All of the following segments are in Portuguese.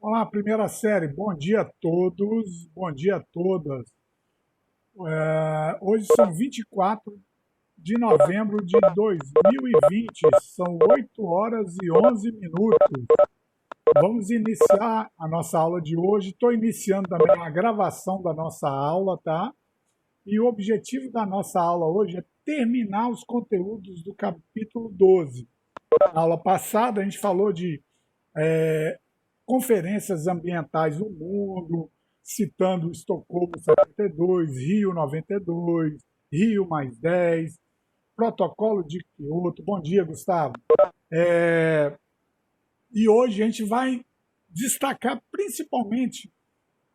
Olá, primeira série. Bom dia a todos, bom dia a todas. Hoje são 24 de novembro de 2020, são 8 horas e 11 minutos. Vamos iniciar a nossa aula de hoje. Estou iniciando também a gravação da nossa aula, tá? E o objetivo da nossa aula hoje é terminar os conteúdos do capítulo 12. Na aula passada, a gente falou de é, conferências ambientais no mundo, citando Estocolmo 72, Rio 92, Rio mais 10, Protocolo de Kyoto. Bom dia, Gustavo. É, e hoje a gente vai destacar principalmente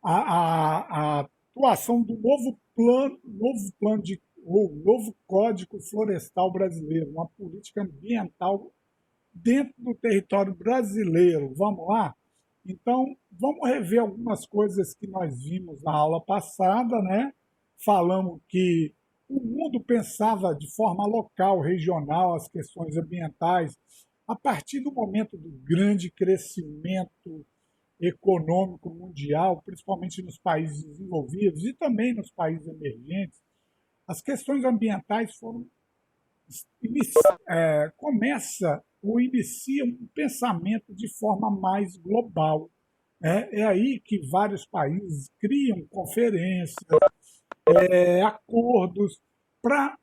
a atuação do novo plano ou novo Código Florestal Brasileiro, uma política ambiental dentro do território brasileiro. Vamos lá? Então, vamos rever algumas coisas que nós vimos na aula passada, né? Falamos que o mundo pensava de forma local, regional, as questões ambientais, a partir do momento do grande crescimento econômico mundial, principalmente nos países desenvolvidos e também nos países emergentes, as questões ambientais foram começa ou inicia um pensamento de forma mais global. É aí que vários países criam conferências, acordos para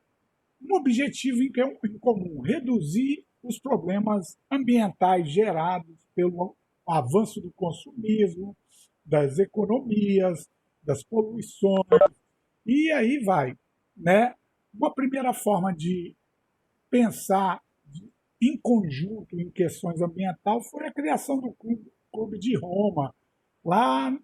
um objetivo em comum: reduzir os problemas ambientais gerados pelo avanço do consumismo, das economias, das poluições, e aí vai. Né? Uma primeira forma de pensar em conjunto em questões ambientais foi a criação do Clube de Roma, lá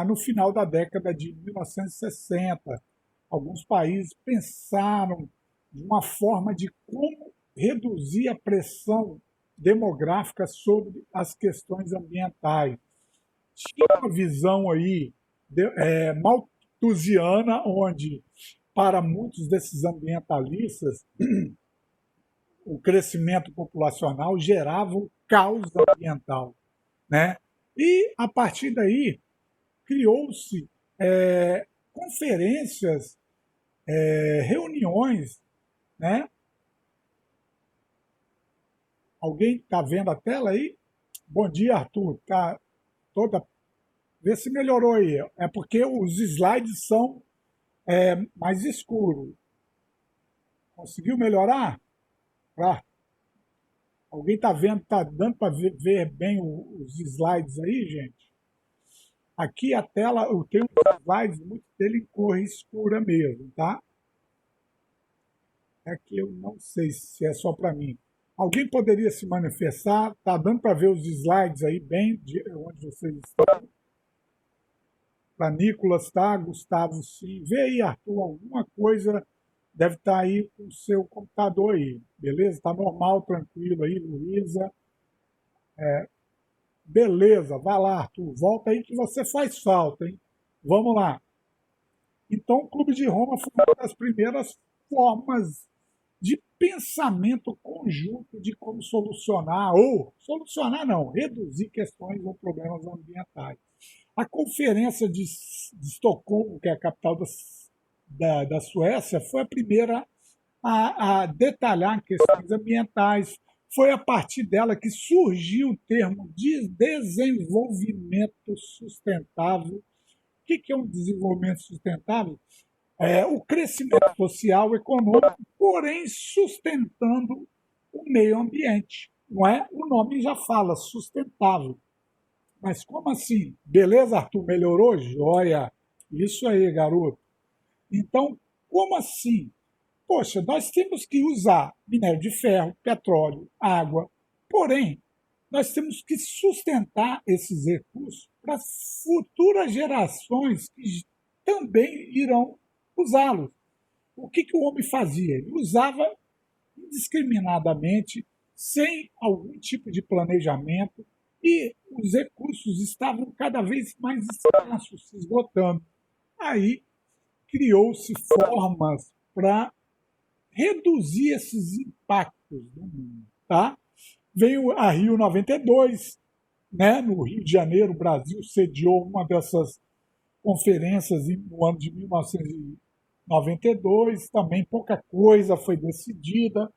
no final da década de 1960. Alguns países pensaram de uma forma de como reduzir a pressão demográfica sobre as questões ambientais. Tinha uma visão aí malthusiana, onde, para muitos desses ambientalistas, o crescimento populacional gerava o caos ambiental, né? E, a partir daí, criou-se conferências, reuniões, né? Alguém está vendo a tela aí? Bom dia, Arthur. Tá toda. Vê se melhorou aí. É porque os slides são mais escuros. Conseguiu melhorar? Ah, alguém está vendo, está dando para ver bem os slides aí, gente? Aqui a tela, eu tenho uns slides, muito dele em cor escura mesmo, tá? É que eu não sei se é só para mim. Alguém poderia se manifestar? Tá dando para ver os slides aí bem de onde vocês estão? Para Nicolas, tá? Gustavo, sim. Vê aí, Arthur, alguma coisa deve estar aí com o seu computador aí, beleza? Tá normal, tranquilo aí, Luísa. Beleza, vai lá, Arthur. Volta aí que você faz falta, hein? Vamos lá. Então, o Clube de Roma foi uma das primeiras formas de pensamento conjunto de como solucionar, ou solucionar não, reduzir questões ou problemas ambientais. A Conferência de Estocolmo, que é a capital da Suécia, foi a primeira a detalhar questões ambientais. Foi a partir dela que surgiu o termo de desenvolvimento sustentável. O que é um desenvolvimento sustentável? O crescimento social, econômico, porém sustentando o meio ambiente. Não é? O nome já fala, sustentável. Mas como assim? Beleza, Arthur? Melhorou? Joia! Isso aí, garoto. Então, como assim? Poxa, nós temos que usar minério de ferro, petróleo, água, porém, nós temos que sustentar esses recursos para futuras gerações que também irão usá-los. O que o homem fazia? Ele usava indiscriminadamente, sem algum tipo de planejamento, e os recursos estavam cada vez mais escassos, se esgotando. Aí criou-se formas para reduzir esses impactos no mundo. Tá? Veio a Rio 92, né? No Rio de Janeiro, o Brasil sediou uma dessas conferências no ano de 1992, também pouca coisa foi decidida.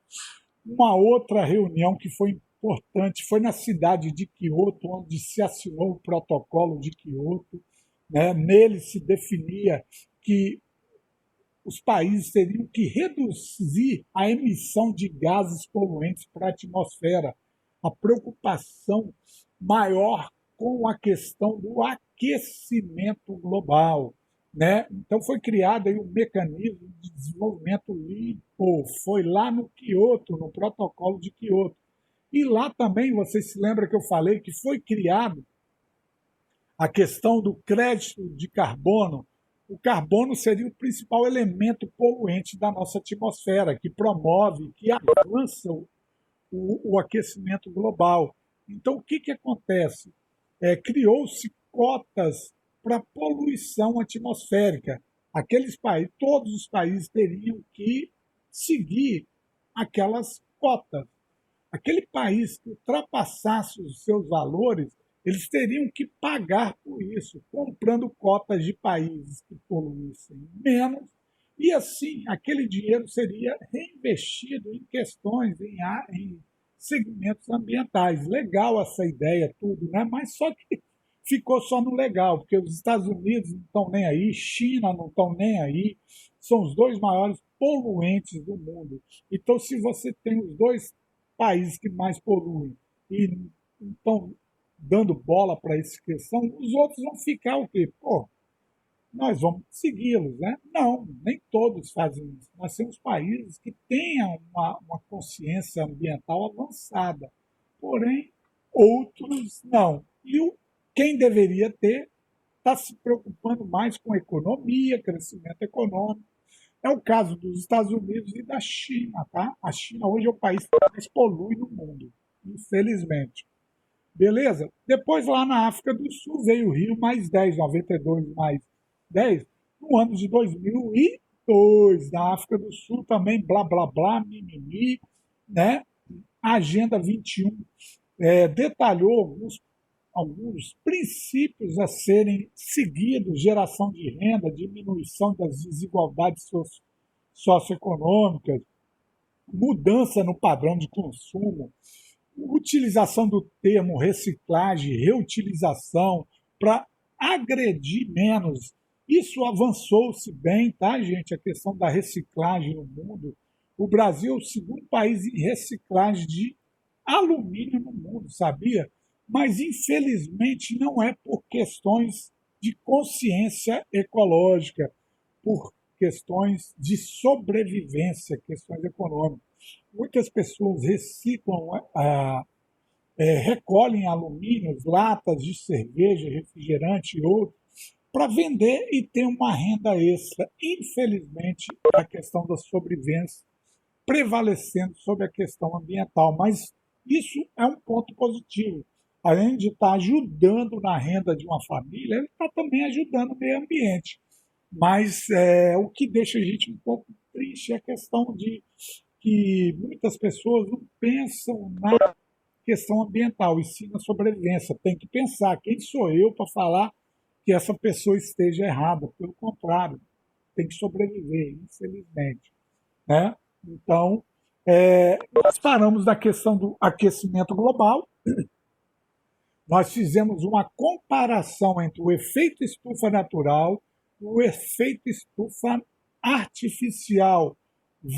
Uma outra reunião que foi importante foi na cidade de Quioto, onde se assinou o protocolo de Quioto, né? Nele se definia que os países teriam que reduzir a emissão de gases poluentes para a atmosfera. A preocupação maior com a questão do aquecimento global. Né? Então foi criado aí um mecanismo de desenvolvimento limpo, foi lá no Quioto, no protocolo de Quioto. E lá também, você se lembra que eu falei que foi criado a questão do crédito de carbono. O carbono seria o principal elemento poluente da nossa atmosfera, que promove, que avança o aquecimento global. Então, o que acontece? Criou-se cotas para poluição atmosférica. Aqueles países, todos os países teriam que seguir aquelas cotas. Aquele país que ultrapassasse os seus valores, eles teriam que pagar por isso, comprando cotas de países que poluíssem menos, e assim aquele dinheiro seria reinvestido em questões, em segmentos ambientais. Legal essa ideia, tudo, né? Mas só que ficou só no legal, porque os Estados Unidos não estão nem aí, China não estão nem aí, são os dois maiores poluentes do mundo. Então, se você tem os dois países que mais poluem e estão dando bola para essa questão, os outros vão ficar o quê? Pô, nós vamos segui-los, né? Não, nem todos fazem isso. Nós temos países que têm uma consciência ambiental avançada, porém, outros não. Quem deveria ter está se preocupando mais com economia, crescimento econômico. É o caso dos Estados Unidos e da China, tá? A China hoje é o país que mais polui no mundo, infelizmente. Beleza? Depois, lá na África do Sul, veio o Rio mais 10, 92 mais 10, no ano de 2002. Na África do Sul também, blá, blá, blá, mimimi, né? A Agenda 21 detalhou alguns princípios a serem seguidos: geração de renda, diminuição das desigualdades socioeconômicas, mudança no padrão de consumo, utilização do termo reciclagem, reutilização, para agredir menos. Isso avançou-se bem, tá, gente? A questão da reciclagem no mundo. O Brasil é o segundo país em reciclagem de alumínio no mundo, sabia? Mas, infelizmente, não é por questões de consciência ecológica, por questões de sobrevivência, questões econômicas. Muitas pessoas reciclam, recolhem alumínios, latas de cerveja, refrigerante e outros, para vender e ter uma renda extra. Infelizmente, a questão da sobrevivência prevalecendo sobre a questão ambiental, mas isso é um ponto positivo. Além de estar ajudando na renda de uma família, ele está também ajudando o meio ambiente. Mas o que deixa a gente um pouco triste é a questão de que muitas pessoas não pensam na questão ambiental, e sim na sobrevivência. Tem que pensar, quem sou eu para falar que essa pessoa esteja errada? Pelo contrário, tem que sobreviver, infelizmente. Né? Então, nós paramos da questão do aquecimento global, nós fizemos uma comparação entre o efeito estufa natural e o efeito estufa artificial.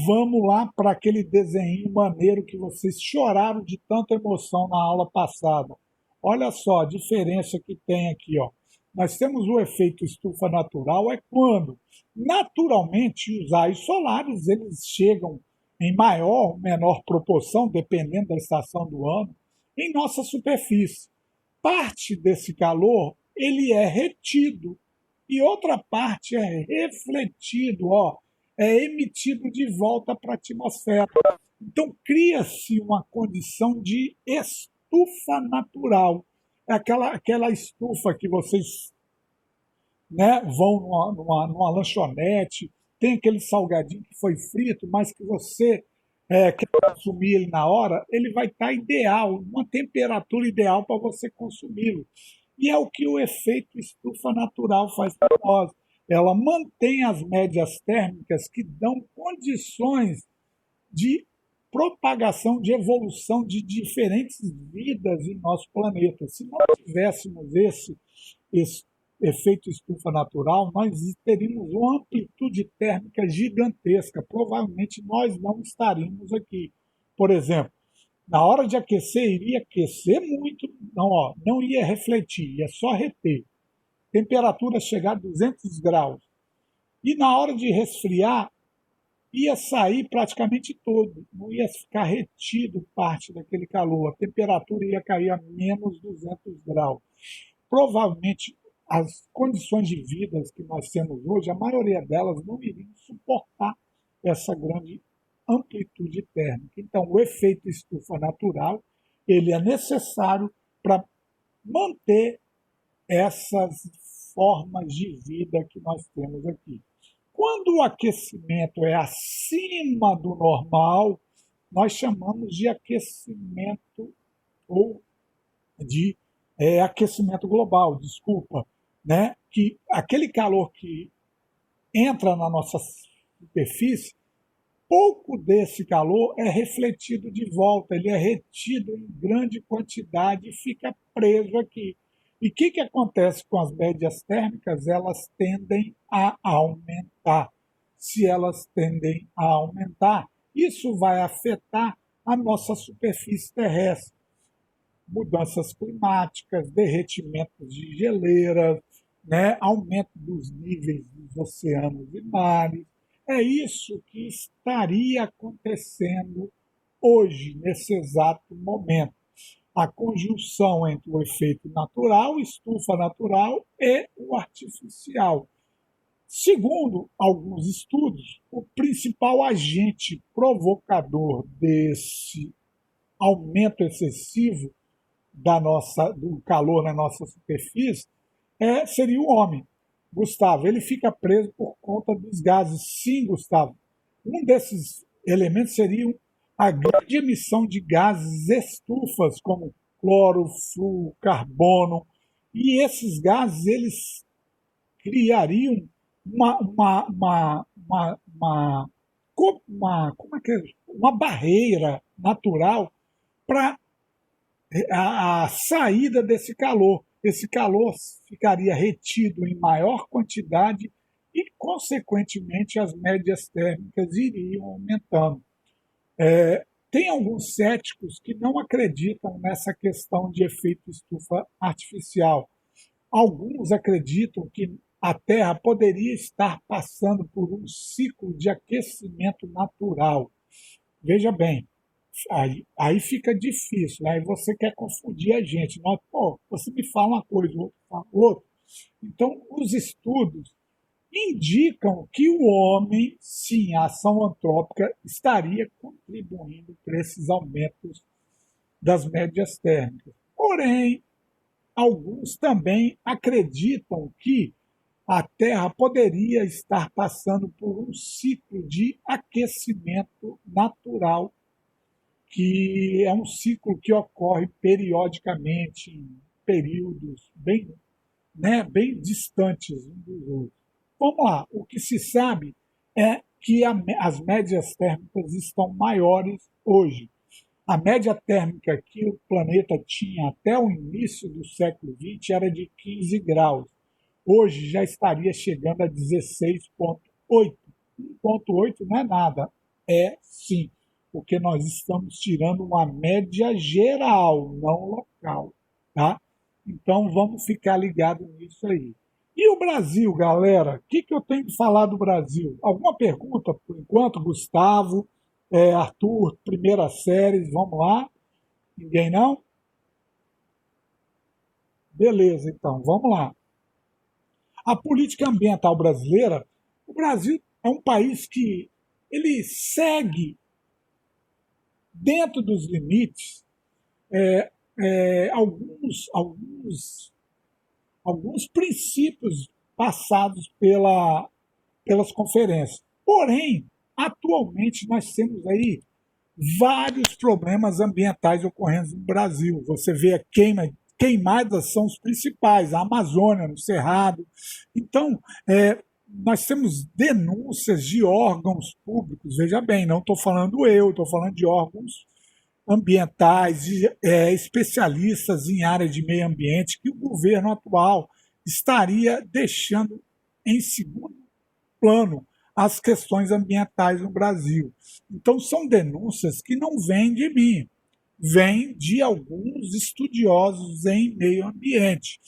Vamos lá para aquele desenho maneiro que vocês choraram de tanta emoção na aula passada. Olha só a diferença que tem aqui. Ó. Nós temos o efeito estufa natural, é quando, naturalmente, os raios solares eles chegam em maior ou menor proporção, dependendo da estação do ano, em nossa superfície. Parte desse calor ele é retido e outra parte é refletido, ó, é emitido de volta para a atmosfera. Então cria-se uma condição de estufa natural. É aquela estufa que vocês, né, vão numa lanchonete, tem aquele salgadinho que foi frito, mas que você quer consumir ele na hora, ele vai estar ideal, uma temperatura ideal para você consumi-lo. E é o que o efeito estufa natural faz para nós. Ela mantém as médias térmicas que dão condições de propagação, de evolução de diferentes vidas em nosso planeta. Se não tivéssemos esse efeito estufa natural, nós teríamos uma amplitude térmica gigantesca. Provavelmente nós não estaríamos aqui. Por exemplo, na hora de aquecer, iria aquecer muito, não, não ia refletir, ia só reter. Temperatura chegar a 200 graus. E na hora de resfriar, ia sair praticamente todo, não ia ficar retido parte daquele calor, a temperatura ia cair a menos 200 graus. Provavelmente as condições de vida que nós temos hoje, a maioria delas não iriam suportar essa grande amplitude térmica. Então, o efeito estufa natural, ele é necessário para manter essas formas de vida que nós temos aqui. Quando o aquecimento é acima do normal, nós chamamos de aquecimento ou de aquecimento global, desculpa, né? Que aquele calor que entra na nossa superfície, pouco desse calor é refletido de volta, ele é retido em grande quantidade e fica preso aqui. E o que acontece com as médias térmicas? Elas tendem a aumentar. Se elas tendem a aumentar, isso vai afetar a nossa superfície terrestre. Mudanças climáticas, derretimentos de geleiras, né, aumento dos níveis dos oceanos e mares. É isso que estaria acontecendo hoje, nesse exato momento. A conjunção entre o efeito natural, estufa natural, e o artificial. Segundo alguns estudos, o principal agente provocador desse aumento excessivo do calor na nossa superfície seria o homem. Gustavo, ele fica preso por conta dos gases. Sim, Gustavo. Um desses elementos seria a grande emissão de gases estufas, como cloro, flúor, carbono. E esses gases, eles criariam uma barreira natural para a saída desse calor. Esse calor ficaria retido em maior quantidade e, consequentemente, as médias térmicas iriam aumentando. Tem alguns céticos que não acreditam nessa questão de efeito estufa artificial. Alguns acreditam que a Terra poderia estar passando por um ciclo de aquecimento natural. Veja bem, aí fica difícil, aí você quer confundir a gente. Mas, você me fala uma coisa, o outro fala outra. Então, os estudos indicam que o homem, sim, a ação antrópica, estaria contribuindo para esses aumentos das médias térmicas. Porém, alguns também acreditam que a Terra poderia estar passando por um ciclo de aquecimento natural, que é um ciclo que ocorre periodicamente, em períodos bem distantes uns dos outros. Vamos lá, o que se sabe é que as médias térmicas estão maiores hoje. A média térmica que o planeta tinha até o início do século XX era de 15 graus. Hoje já estaria chegando a 16,8. 1,8 não é nada, é sim, porque nós estamos tirando uma média geral, não local. Tá? Então vamos ficar ligado nisso aí. E o Brasil, galera? O que eu tenho que falar do Brasil? Alguma pergunta por enquanto, Gustavo, Arthur, primeira série, vamos lá? Ninguém não? Beleza, então, vamos lá. A política ambiental brasileira, o Brasil é um país que ele segue dentro dos limites alguns princípios passados pelas conferências. Porém, atualmente nós temos aí vários problemas ambientais ocorrendo no Brasil. Você vê a queimadas são os principais, a Amazônia, no Cerrado. Então, nós temos denúncias de órgãos públicos, veja bem, não estou falando estou falando de órgãos ambientais, de especialistas em área de meio ambiente, que o governo atual estaria deixando em segundo plano as questões ambientais no Brasil. Então, são denúncias que não vêm de mim, vêm de alguns estudiosos em meio ambiente.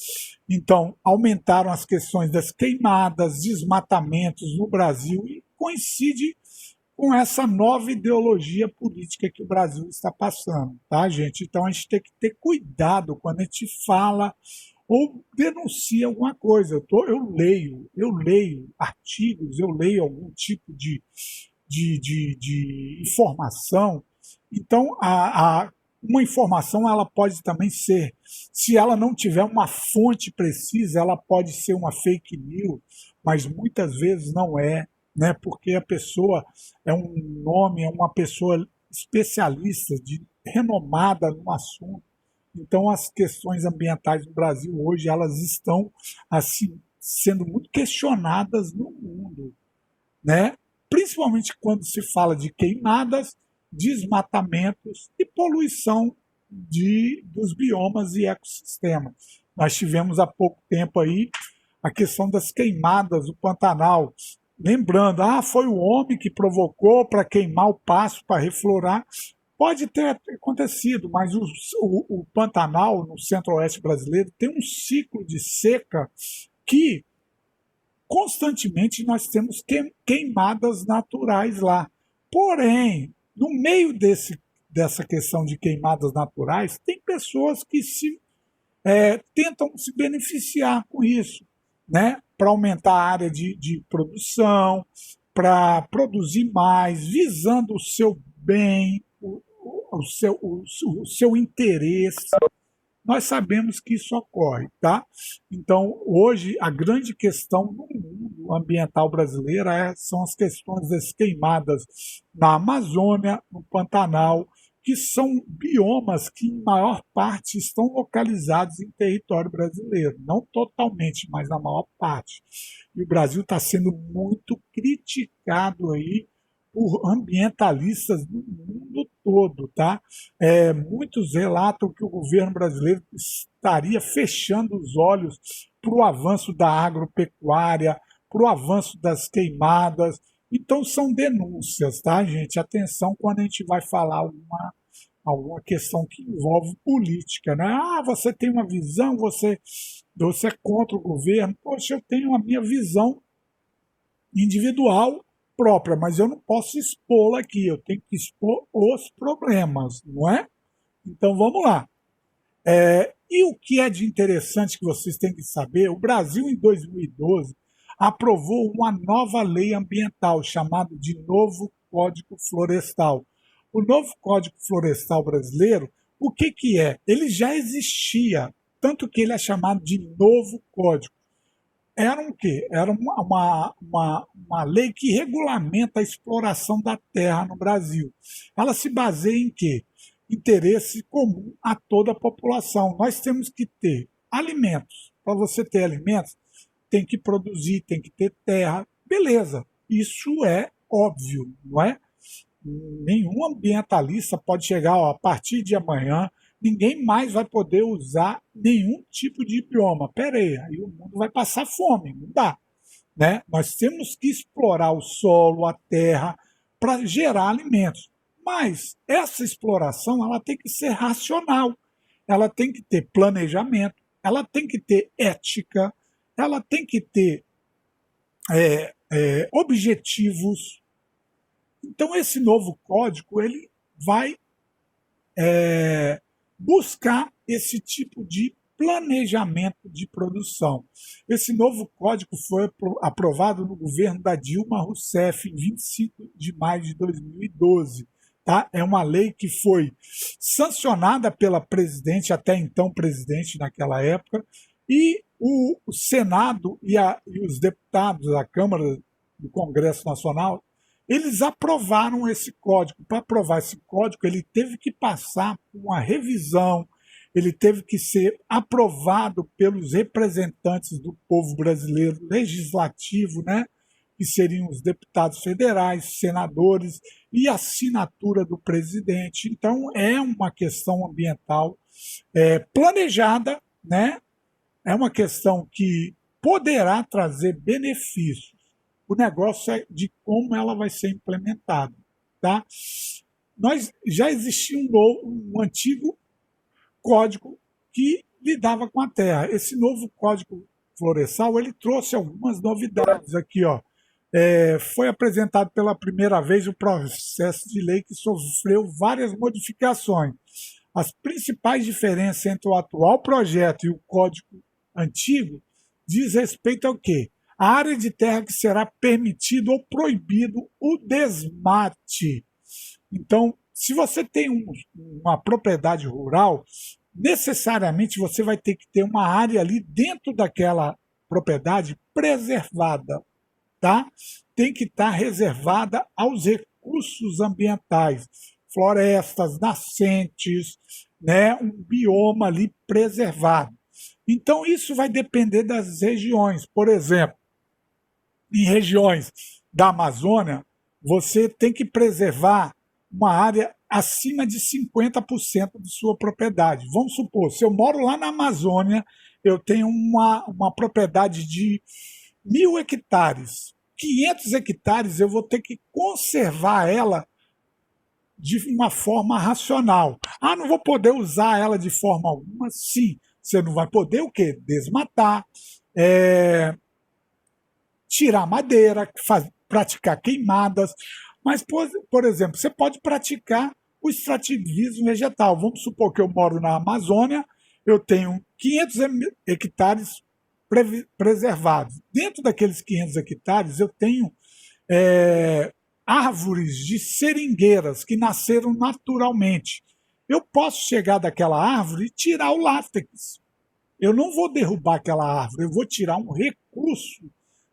Então, aumentaram as questões das queimadas, desmatamentos no Brasil e coincide com essa nova ideologia política que o Brasil está passando, tá, gente? Então, a gente tem que ter cuidado quando a gente fala ou denuncia alguma coisa. Eu leio artigos, eu leio algum tipo de informação. Então, uma informação ela pode também ser, se ela não tiver uma fonte precisa, ela pode ser uma fake news, mas muitas vezes não é, né? Porque a pessoa é uma pessoa especialista, renomada no assunto. Então, as questões ambientais no Brasil hoje elas estão assim sendo muito questionadas no mundo, né? Principalmente quando se fala de queimadas, desmatamentos e poluição dos biomas e ecossistemas. Nós tivemos há pouco tempo aí a questão das queimadas do Pantanal. Lembrando, foi o homem que provocou para queimar o pasto, para reflorar. Pode ter acontecido, mas o Pantanal, no centro-oeste brasileiro, tem um ciclo de seca que constantemente nós temos queimadas naturais lá. Porém, no meio dessa questão de queimadas naturais, tem pessoas que tentam se beneficiar com isso, né? Para aumentar a área de produção, para produzir mais, visando o seu bem, o seu interesse. Nós sabemos que isso ocorre, tá? Então, hoje, a grande questão no mundo ambiental brasileiro são as questões das queimadas na Amazônia, no Pantanal, que são biomas que, em maior parte, estão localizados em território brasileiro. Não totalmente, mas na maior parte. E o Brasil está sendo muito criticado aí por ambientalistas do mundo todo, tá? Muitos relatam que o governo brasileiro estaria fechando os olhos para o avanço da agropecuária, para o avanço das queimadas. Então são denúncias, tá, gente? Atenção quando a gente vai falar alguma questão que envolve política, né? Você tem uma visão, você é contra o governo. Poxa, eu tenho a minha visão individual própria, mas eu não posso expô-la aqui, eu tenho que expor os problemas, não é? Então vamos lá. E o que é de interessante que vocês têm que saber, o Brasil em 2012 aprovou uma nova lei ambiental chamada de Novo Código Florestal. O Novo Código Florestal brasileiro, o que é? Ele já existia, tanto que ele é chamado de Novo Código. Era um quê? Era uma lei que regulamenta a exploração da terra no Brasil. Ela se baseia em quê? Interesse comum a toda a população. Nós temos que ter alimentos. Para você ter alimentos, tem que produzir, tem que ter terra. Beleza, isso é óbvio, não é? Nenhum ambientalista pode chegar, a partir de amanhã, ninguém mais vai poder usar nenhum tipo de bioma. Pera aí o mundo vai passar fome, não dá. Né? Nós temos que explorar o solo, a terra, para gerar alimentos. Mas essa exploração ela tem que ser racional, ela tem que ter planejamento, ela tem que ter ética, ela tem que ter objetivos. Então esse novo código ele vai buscar esse tipo de planejamento de produção. Esse novo código foi aprovado no governo da Dilma Rousseff em 25 de maio de 2012. Tá? É uma lei que foi sancionada pela presidente, até então presidente naquela época, e o Senado e os deputados da Câmara do Congresso Nacional, Eles aprovaram esse código. Para aprovar esse código, ele teve que passar por uma revisão, ele teve que ser aprovado pelos representantes do povo brasileiro legislativo, né? Que seriam os deputados federais, senadores, e assinatura do presidente. Então, é uma questão ambiental planejada, né? É uma questão que poderá trazer benefícios. O negócio é de como ela vai ser implementada. Tá? Já existia um antigo código que lidava com a terra. Esse novo código florestal ele trouxe algumas novidades aqui, ó. Foi apresentado pela primeira vez o processo de lei que sofreu várias modificações. As principais diferenças entre o atual projeto e o código antigo diz respeito ao quê? A área de terra que será permitido ou proibido o desmate. Então, se você tem uma propriedade rural, necessariamente você vai ter que ter uma área ali dentro daquela propriedade preservada, tá? Tem que estar reservada aos recursos ambientais, florestas, nascentes, né? Um bioma ali preservado. Então, isso vai depender das regiões. Por exemplo, em regiões da Amazônia, você tem que preservar uma área acima de 50% de sua propriedade. Vamos supor, se eu moro lá na Amazônia, eu tenho uma propriedade de 1.000 hectares. 500 hectares eu vou ter que conservar ela de uma forma racional. Ah, não vou poder usar ela de forma alguma? Sim. Você não vai poder o quê? Desmatar, tirar madeira, praticar queimadas. Mas, por exemplo, você pode praticar o extrativismo vegetal. Vamos supor que eu moro na Amazônia, eu tenho 500 hectares preservados. Dentro daqueles 500 hectares, eu tenho árvores de seringueiras que nasceram naturalmente. Eu posso chegar daquela árvore e tirar o látex. Eu não vou derrubar aquela árvore, eu vou tirar um recurso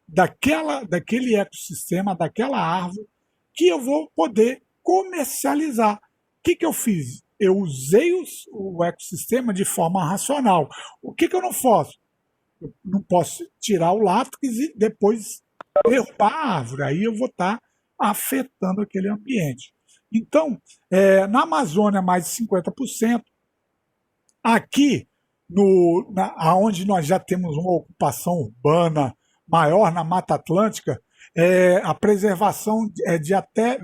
daquele ecossistema, daquela árvore, que eu vou poder comercializar. O que eu fiz? Eu usei o ecossistema de forma racional. O que eu não posso? Eu não posso tirar o látex e depois derrubar a árvore. Aí eu vou estar afetando aquele ambiente. Então, na Amazônia, mais de 50%. Aqui, onde nós já temos uma ocupação urbana maior, na Mata Atlântica, a preservação é de até.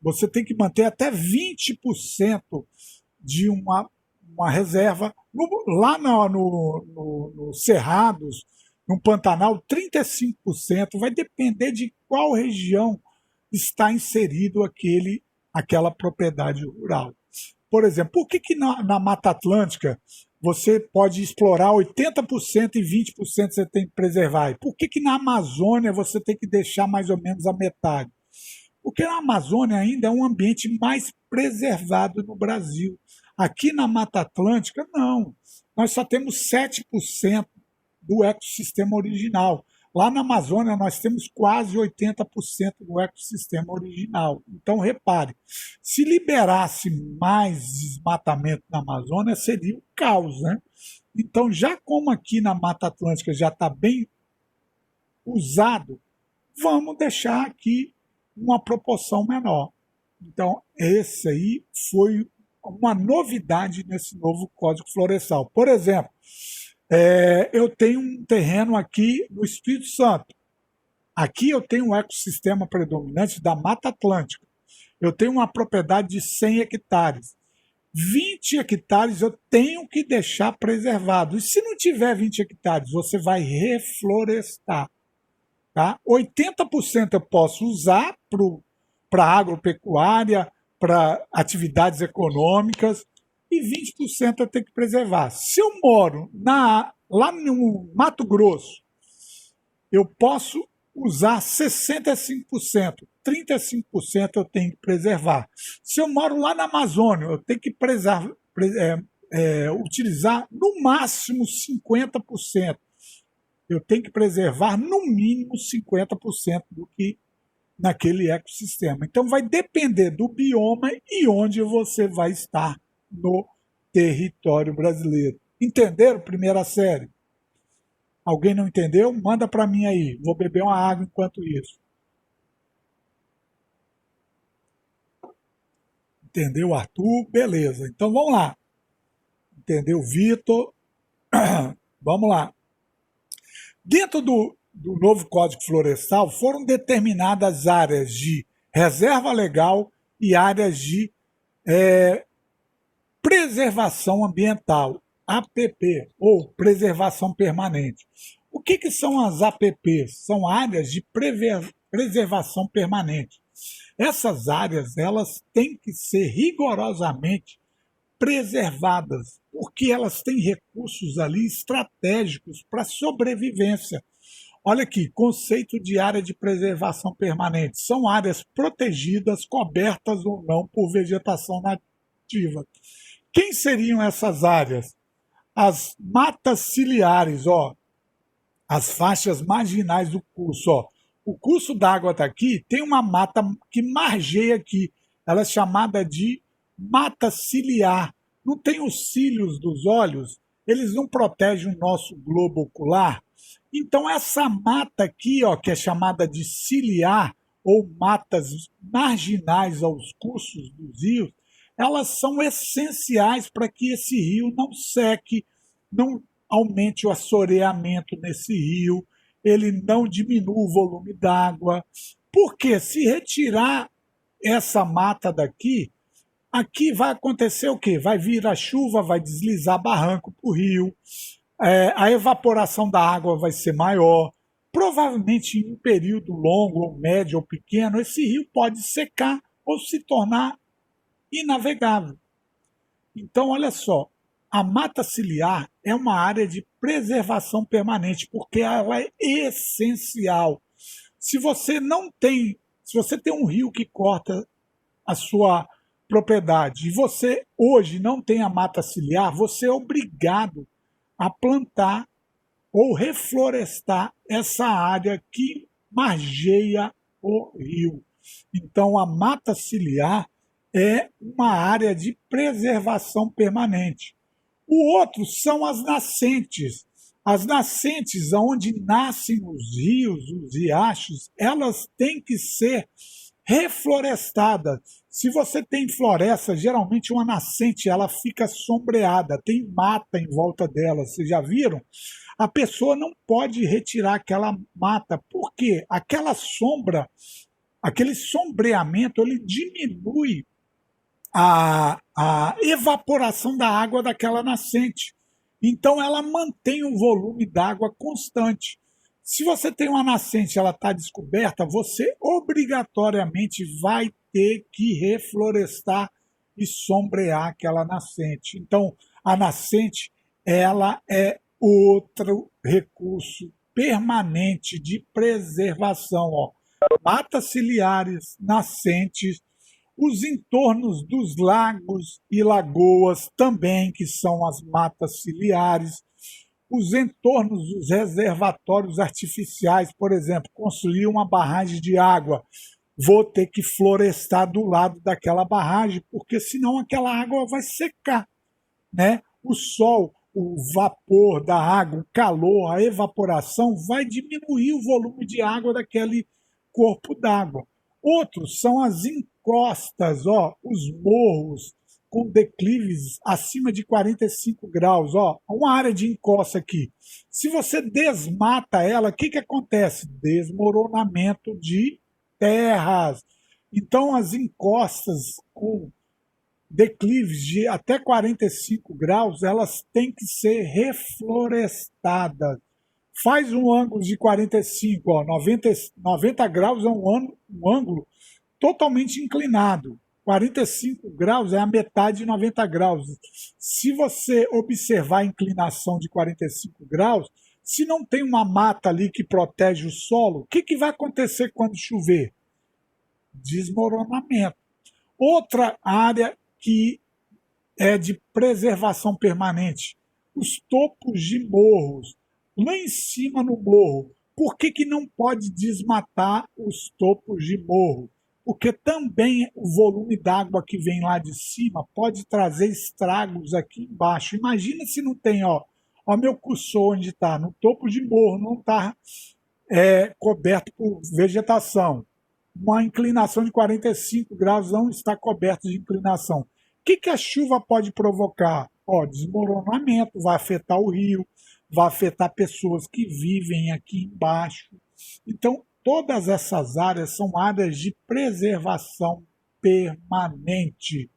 Você tem que manter até 20% de uma reserva. Lá nos Cerrados, no Pantanal, 35%. Vai depender de qual região está inserido aquela propriedade rural. Por exemplo, por que na Mata Atlântica você pode explorar 80% e 20% você tem que preservar? E por que na Amazônia você tem que deixar mais ou menos a metade? Porque a Amazônia ainda é um ambiente mais preservado no Brasil. Aqui na Mata Atlântica, não. Nós só temos 7% do ecossistema original. Lá na Amazônia, nós temos quase 80% do ecossistema original. Então, repare, se liberasse mais desmatamento na Amazônia, seria um caos, né? Então, já como aqui na Mata Atlântica já está bem usado, vamos deixar aqui uma proporção menor. Então, esse aí foi uma novidade nesse novo Código Florestal. Por exemplo, eu tenho um terreno aqui no Espírito Santo. Aqui eu tenho um ecossistema predominante da Mata Atlântica. Eu tenho uma propriedade de 100 hectares. 20 hectares eu tenho que deixar preservado. E se não tiver 20 hectares, você vai reflorestar. Tá? 80% eu posso usar para agropecuária, para atividades econômicas, e 20% eu tenho que preservar. Se eu moro lá no Mato Grosso, eu posso usar 65%, 35% eu tenho que preservar. Se eu moro lá na Amazônia, eu tenho que utilizar no máximo 50%. Eu tenho que preservar no mínimo 50% do que naquele ecossistema. Então vai depender do bioma e onde você vai estar no território brasileiro. Entenderam? Primeira série. Alguém não entendeu? Manda para mim aí. Vou beber uma água enquanto isso. Entendeu, Arthur? Beleza. Então vamos lá. Entendeu, Vitor? Vamos lá. Dentro do novo Código Florestal foram determinadas áreas de reserva legal e áreas de preservação ambiental, APP, ou preservação permanente. O que são as APPs? São áreas de preservação permanente. Essas áreas elas têm que ser rigorosamente preservadas, porque elas têm recursos ali estratégicos para sobrevivência. Olha aqui, conceito de área de preservação permanente. São áreas protegidas, cobertas ou não por vegetação nativa. Quem seriam essas áreas? As matas ciliares, ó, as faixas marginais do curso. Ó. O curso d'água está aqui, tem uma mata que margeia aqui. Ela é chamada de mata ciliar. Não tem os cílios dos olhos? Eles não protegem o nosso globo ocular? Então essa mata aqui, ó, que é chamada de ciliar, ou matas marginais aos cursos dos rios, elas são essenciais para que esse rio não seque, não aumente o assoreamento nesse rio, ele não diminua o volume d'água. Porque se retirar essa mata daqui, aqui vai acontecer o quê? Vai vir a chuva, vai deslizar barranco para o rio, a evaporação da água vai ser maior. Provavelmente em um período longo, ou médio, ou pequeno, esse rio pode secar ou se tornar inavegável. Então, olha só, a mata ciliar é uma área de preservação permanente, porque ela é essencial. Se você tem um rio que corta a sua propriedade e você hoje não tem a mata ciliar, você é obrigado a plantar ou reflorestar essa área que margeia o rio. Então, a mata ciliar é uma área de preservação permanente. O outro são as nascentes. As nascentes, onde nascem os rios, os riachos, elas têm que ser reflorestadas. Se você tem floresta, geralmente uma nascente ela fica sombreada, tem mata em volta dela, vocês já viram? A pessoa não pode retirar aquela mata, porque aquela sombra, aquele sombreamento, ele diminui a evaporação da água daquela nascente. Então ela mantém um volume d'água constante. Se você tem uma nascente e ela está descoberta, você obrigatoriamente vai ter que reflorestar e sombrear aquela nascente. Então, a nascente ela é outro recurso permanente de preservação. Ó. Matas ciliares, nascentes, os entornos dos lagos e lagoas também, que são as matas ciliares, os entornos dos reservatórios artificiais, por exemplo, construir uma barragem de água, vou ter que florestar do lado daquela barragem, porque senão aquela água vai secar, né? O sol, o vapor da água, o calor, a evaporação vai diminuir o volume de água daquele corpo d'água. Outros são as encostas, ó, os morros com declives acima de 45 graus, ó, uma área de encosta aqui. Se você desmata ela, o que acontece? Desmoronamento de terras. Então, as encostas com declives de até 45 graus, elas têm que ser reflorestadas. Faz um ângulo de 45, ó, 90 graus é um ângulo totalmente inclinado. 45 graus é a metade de 90 graus. Se você observar a inclinação de 45 graus, se não tem uma mata ali que protege o solo, o que vai acontecer quando chover? Desmoronamento. Outra área que é de preservação permanente, os topos de morros, lá em cima no morro. Por que não pode desmatar os topos de morro? Porque também o volume d'água que vem lá de cima pode trazer estragos aqui embaixo. Imagina se não tem, ó meu cursor onde está, no topo de morro, não está coberto por vegetação. Uma inclinação de 45 graus não está coberto de inclinação. O que a chuva pode provocar? Desmoronamento, vai afetar o rio, vai afetar pessoas que vivem aqui embaixo. Então, todas essas áreas são áreas de preservação permanente,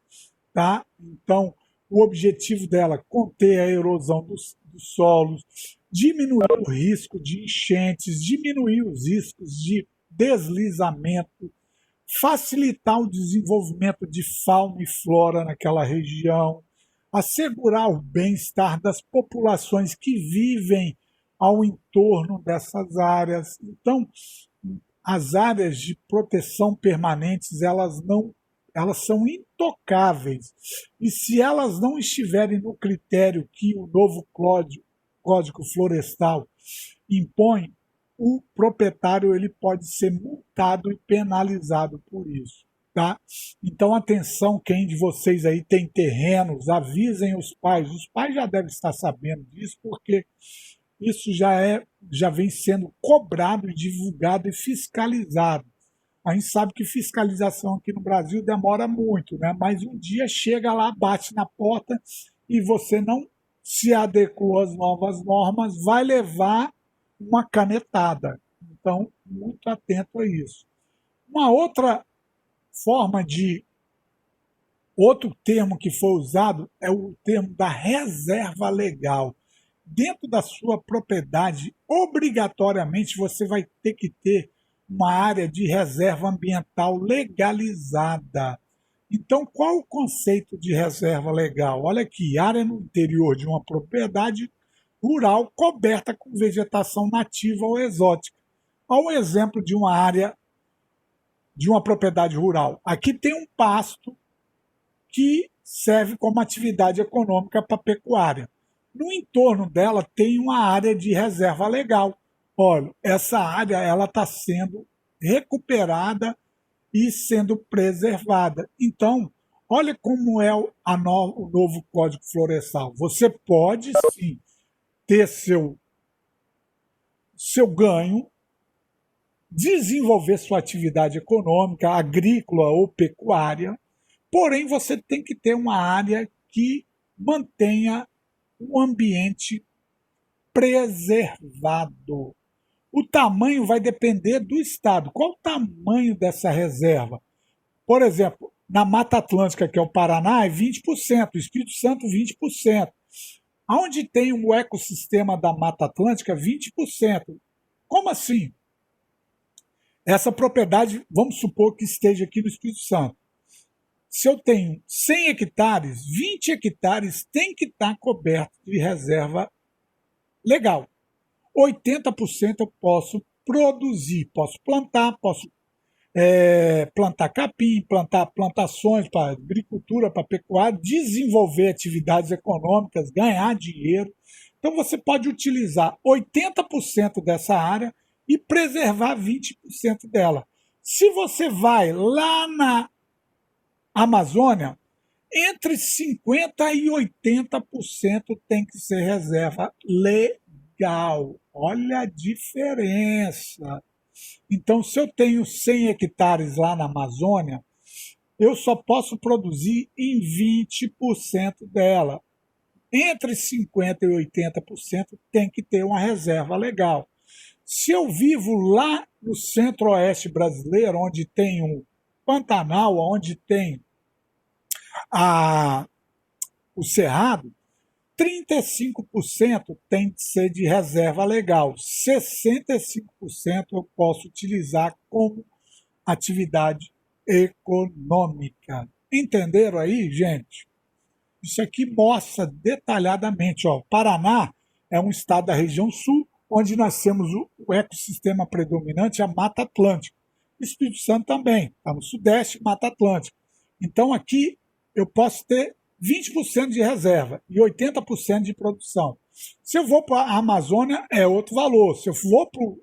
tá? Então, o objetivo dela é conter a erosão dos solos, diminuir o risco de enchentes, diminuir os riscos de deslizamento, facilitar o desenvolvimento de fauna e flora naquela região, assegurar o bem-estar das populações que vivem ao entorno dessas áreas. Então, as áreas de proteção permanentes, elas são intocáveis. E se elas não estiverem no critério que o novo Código Florestal impõe, o proprietário ele pode ser multado e penalizado por isso. Tá? Então, atenção, quem de vocês aí tem terrenos, avisem os pais. Os pais já devem estar sabendo disso, porque isso já vem sendo cobrado, divulgado e fiscalizado. A gente sabe que fiscalização aqui no Brasil demora muito, né? Mas um dia chega lá, bate na porta e você não se adequou às novas normas, vai levar uma canetada. Então, muito atento a isso. Uma outra forma outro termo que foi usado é o termo da reserva legal. Dentro da sua propriedade, obrigatoriamente você vai ter que ter uma área de reserva ambiental legalizada. Então, qual o conceito de reserva legal? Olha aqui, área no interior de uma propriedade rural coberta com vegetação nativa ou exótica. Olha um exemplo de uma área de uma propriedade rural. Aqui tem um pasto que serve como atividade econômica para pecuária. No entorno dela tem uma área de reserva legal. Olha, essa área ela está sendo recuperada e sendo preservada. Então, olha como é o novo Código Florestal. Você pode sim ter seu ganho, desenvolver sua atividade econômica, agrícola ou pecuária, porém você tem que ter uma área que mantenha um ambiente preservado. O tamanho vai depender do estado. Qual o tamanho dessa reserva? Por exemplo, na Mata Atlântica, que é o Paraná, é 20%, o Espírito Santo, 20%. Onde tem o ecossistema da Mata Atlântica, 20%. Como assim? Essa propriedade, vamos supor que esteja aqui no Espírito Santo. Se eu tenho 100 hectares, 20 hectares tem que estar coberto de reserva legal. 80% eu posso produzir, posso plantar, posso plantar capim, plantar plantações para agricultura, para pecuária, desenvolver atividades econômicas, ganhar dinheiro. Então você pode utilizar 80% dessa área e preservar 20% dela. Se você vai lá na Amazônia, entre 50% e 80% tem que ser reserva legal. Olha a diferença. Então, se eu tenho 100 hectares lá na Amazônia, eu só posso produzir em 20% dela. Entre 50% e 80% tem que ter uma reserva legal. Se eu vivo lá no centro-oeste brasileiro, onde tem um Pantanal, onde tem o Cerrado, 35% tem que ser de reserva legal, 65% eu posso utilizar como atividade econômica. Entenderam aí, gente? Isso aqui mostra detalhadamente. Paraná é um estado da região sul, onde nós temos o ecossistema predominante, a Mata Atlântica. Espírito Santo também, está no sudeste, Mata Atlântica. Então aqui eu posso ter 20% de reserva e 80% de produção. Se eu vou para a Amazônia, é outro valor. Se eu for para o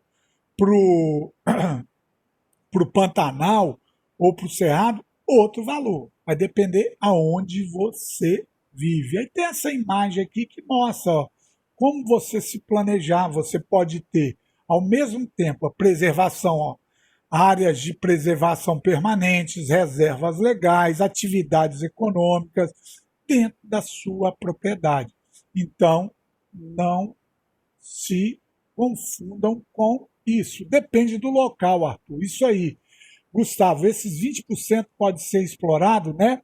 pro Pantanal ou pro Cerrado, outro valor. Vai depender aonde você vive. Aí tem essa imagem aqui que mostra, ó, como você se planejar. Você pode ter, ao mesmo tempo, a preservação, ó, áreas de preservação permanentes, reservas legais, atividades econômicas dentro da sua propriedade. Então, não se confundam com isso. Depende do local, Arthur. Isso aí. Gustavo, esses 20% pode ser explorado, né?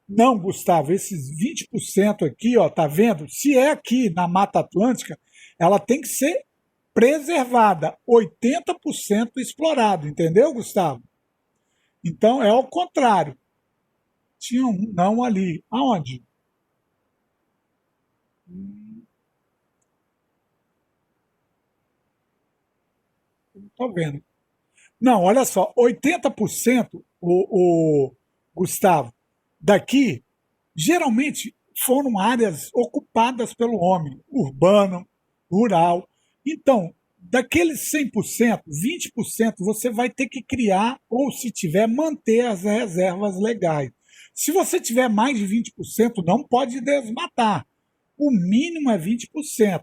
Não, Gustavo, esses 20% aqui, ó, tá vendo? Se é aqui na Mata Atlântica, ela tem que ser preservada, 80% explorado, entendeu, Gustavo? Então é ao contrário. Tinha um não ali. Aonde? Não tô vendo. Não, olha só, 80% o Gustavo, daqui, geralmente foram áreas ocupadas pelo homem, urbano, rural. Então, daqueles 100%, 20% você vai ter que criar, ou se tiver, manter as reservas legais. Se você tiver mais de 20%, não pode desmatar. O mínimo é 20%.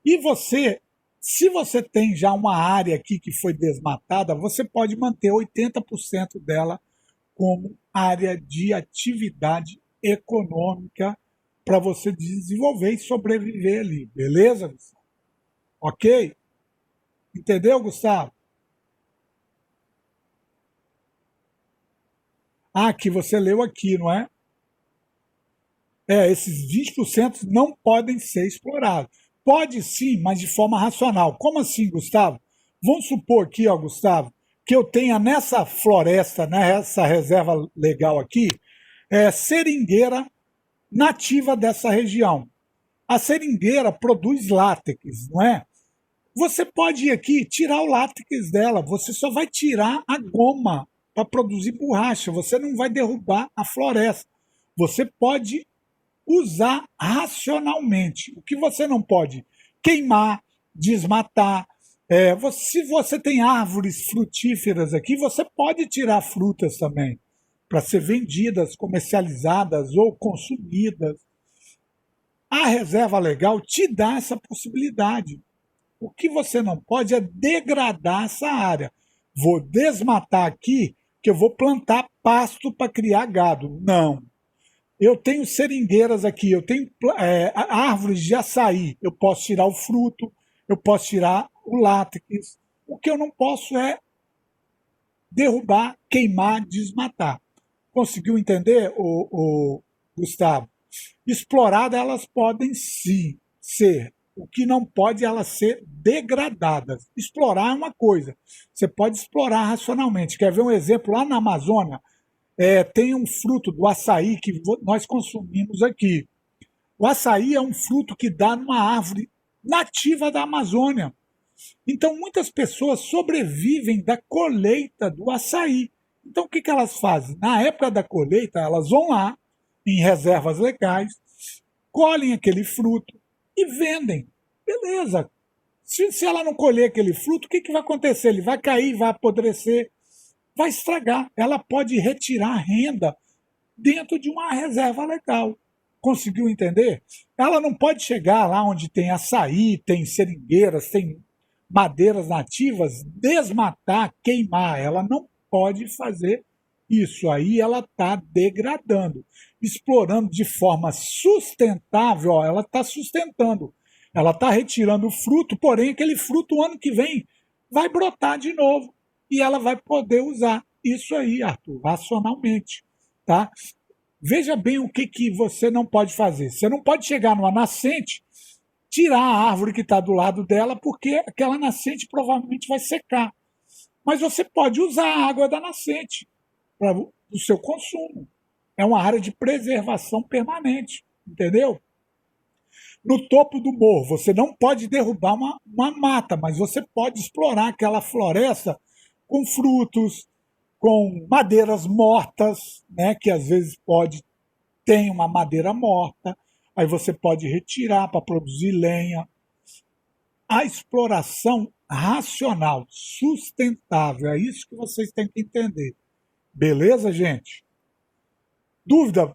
E você, se você tem já uma área aqui que foi desmatada, você pode manter 80% dela como área de atividade econômica para você desenvolver e sobreviver ali. Beleza, Gustavo? Ok? Entendeu, Gustavo? Ah, que você leu aqui, não é? Esses 20% não podem ser explorados. Pode sim, mas de forma racional. Como assim, Gustavo? Vamos supor aqui, ó, Gustavo, que eu tenha nessa floresta, nessa reserva legal aqui, seringueira nativa dessa região. A seringueira produz látex, não é? Você pode ir aqui e tirar o látex dela, você só vai tirar a goma para produzir borracha, você não vai derrubar a floresta. Você pode usar racionalmente. O que você não pode queimar, desmatar. Se você tem árvores frutíferas aqui, você pode tirar frutas também para ser vendidas, comercializadas ou consumidas. A reserva legal te dá essa possibilidade. O que você não pode é degradar essa área. Vou desmatar aqui que eu vou plantar pasto para criar gado. Não, eu tenho seringueiras aqui, eu tenho árvores de açaí, eu posso tirar o fruto, eu posso tirar o látex. O que eu não posso é derrubar, queimar, desmatar. Conseguiu entender, Gustavo? Exploradas elas podem sim ser. O que não pode é elas ser degradadas. Explorar é uma coisa. Você pode explorar racionalmente. Quer ver um exemplo? Lá na Amazônia, tem um fruto do açaí que nós consumimos aqui. O açaí é um fruto que dá numa árvore nativa da Amazônia. Então, muitas pessoas sobrevivem da colheita do açaí. Então, o que elas fazem? Na época da colheita, elas vão lá, em reservas legais, colhem aquele fruto e vendem. Beleza. Se ela não colher aquele fruto, o que vai acontecer? Ele vai cair, vai apodrecer, vai estragar. Ela pode retirar renda dentro de uma reserva legal. Conseguiu entender? Ela não pode chegar lá onde tem açaí, tem seringueiras, tem madeiras nativas, desmatar, queimar. Ela não pode fazer isso. Aí ela está degradando, explorando de forma sustentável. Ó, ela está sustentando. Ela está retirando o fruto, porém aquele fruto ano que vem vai brotar de novo e ela vai poder usar isso aí, Arthur, racionalmente, tá? Veja bem o que você não pode fazer. Você não pode chegar numa nascente, tirar a árvore que está do lado dela, porque aquela nascente provavelmente vai secar. Mas você pode usar a água da nascente para o seu consumo. É uma área de preservação permanente, entendeu? No topo do morro, você não pode derrubar uma mata, mas você pode explorar aquela floresta com frutos, com madeiras mortas, né, que às vezes tem uma madeira morta, aí você pode retirar para produzir lenha. a exploração racional, sustentável. É isso que vocês têm que entender. Beleza, gente? Dúvida?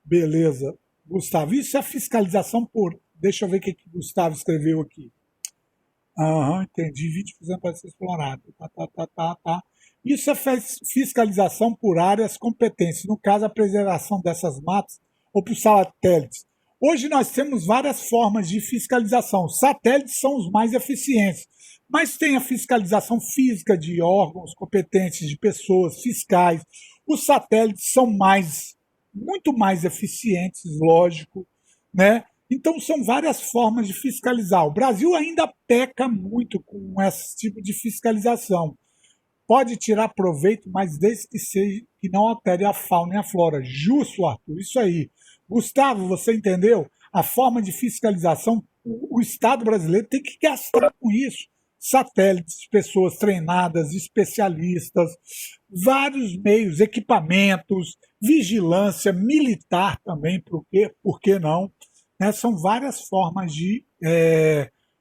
Beleza. Gustavo, isso é fiscalização por. Deixa eu ver o que o Gustavo escreveu aqui. Aham, entendi. 20% pode ser explorado. Tá. Isso é fiscalização por áreas competentes, no caso, a preservação dessas matas ou por satélites. Hoje nós temos várias formas de fiscalização. Os satélites são os mais eficientes, mas tem a fiscalização física de órgãos competentes, de pessoas, fiscais. Os satélites são muito mais eficientes, lógico, né? Então, são várias formas de fiscalizar. O Brasil ainda peca muito com esse tipo de fiscalização. Pode tirar proveito, mas desde que não altere a fauna e a flora. Justo, Arthur, isso aí. Gustavo, você entendeu? A forma de fiscalização, o Estado brasileiro tem que gastar com isso. Satélites, pessoas treinadas, especialistas, vários meios, equipamentos, vigilância militar também, por que não? Né? São várias formas de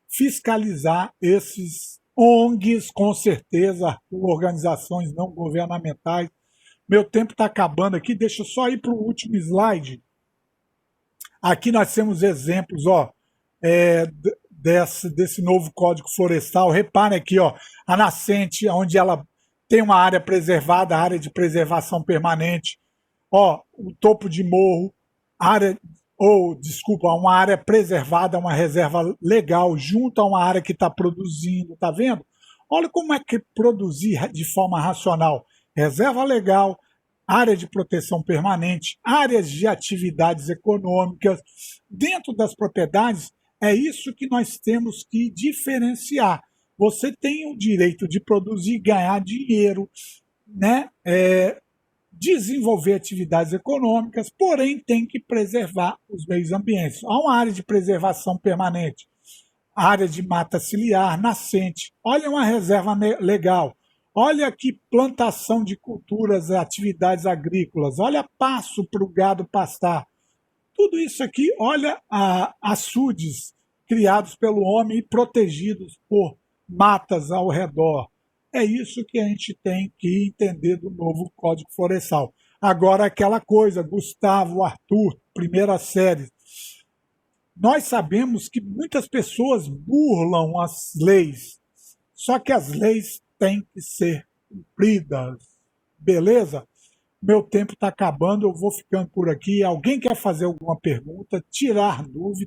fiscalizar esses ONGs, com certeza, organizações não governamentais. Meu tempo está acabando aqui, deixa eu só ir para o último slide. Aqui nós temos exemplos, desse novo Código Florestal. Reparem aqui, a nascente, onde ela tem uma área preservada, área de preservação permanente, o topo de morro, uma área preservada, uma reserva legal, junto a uma área que está produzindo, tá vendo? Olha como é que produzir de forma racional. Reserva legal, área de proteção permanente, áreas de atividades econômicas. Dentro das propriedades, é isso que nós temos que diferenciar. Você tem o direito de produzir e ganhar dinheiro, né? Desenvolver atividades econômicas, porém tem que preservar os meios ambientes. Há uma área de preservação permanente, área de mata ciliar, nascente. Olha uma reserva legal. Olha aqui plantação de culturas, atividades agrícolas. Olha pasto para o gado pastar. Tudo isso aqui, olha açudes criados pelo homem e protegidos por matas ao redor. É isso que a gente tem que entender do novo Código Florestal. Agora, aquela coisa, Gustavo, Arthur, primeira série. Nós sabemos que muitas pessoas burlam as leis, só que as leis têm que ser cumpridas. Beleza? Meu tempo está acabando, eu vou ficando por aqui. Alguém quer fazer alguma pergunta, tirar dúvida?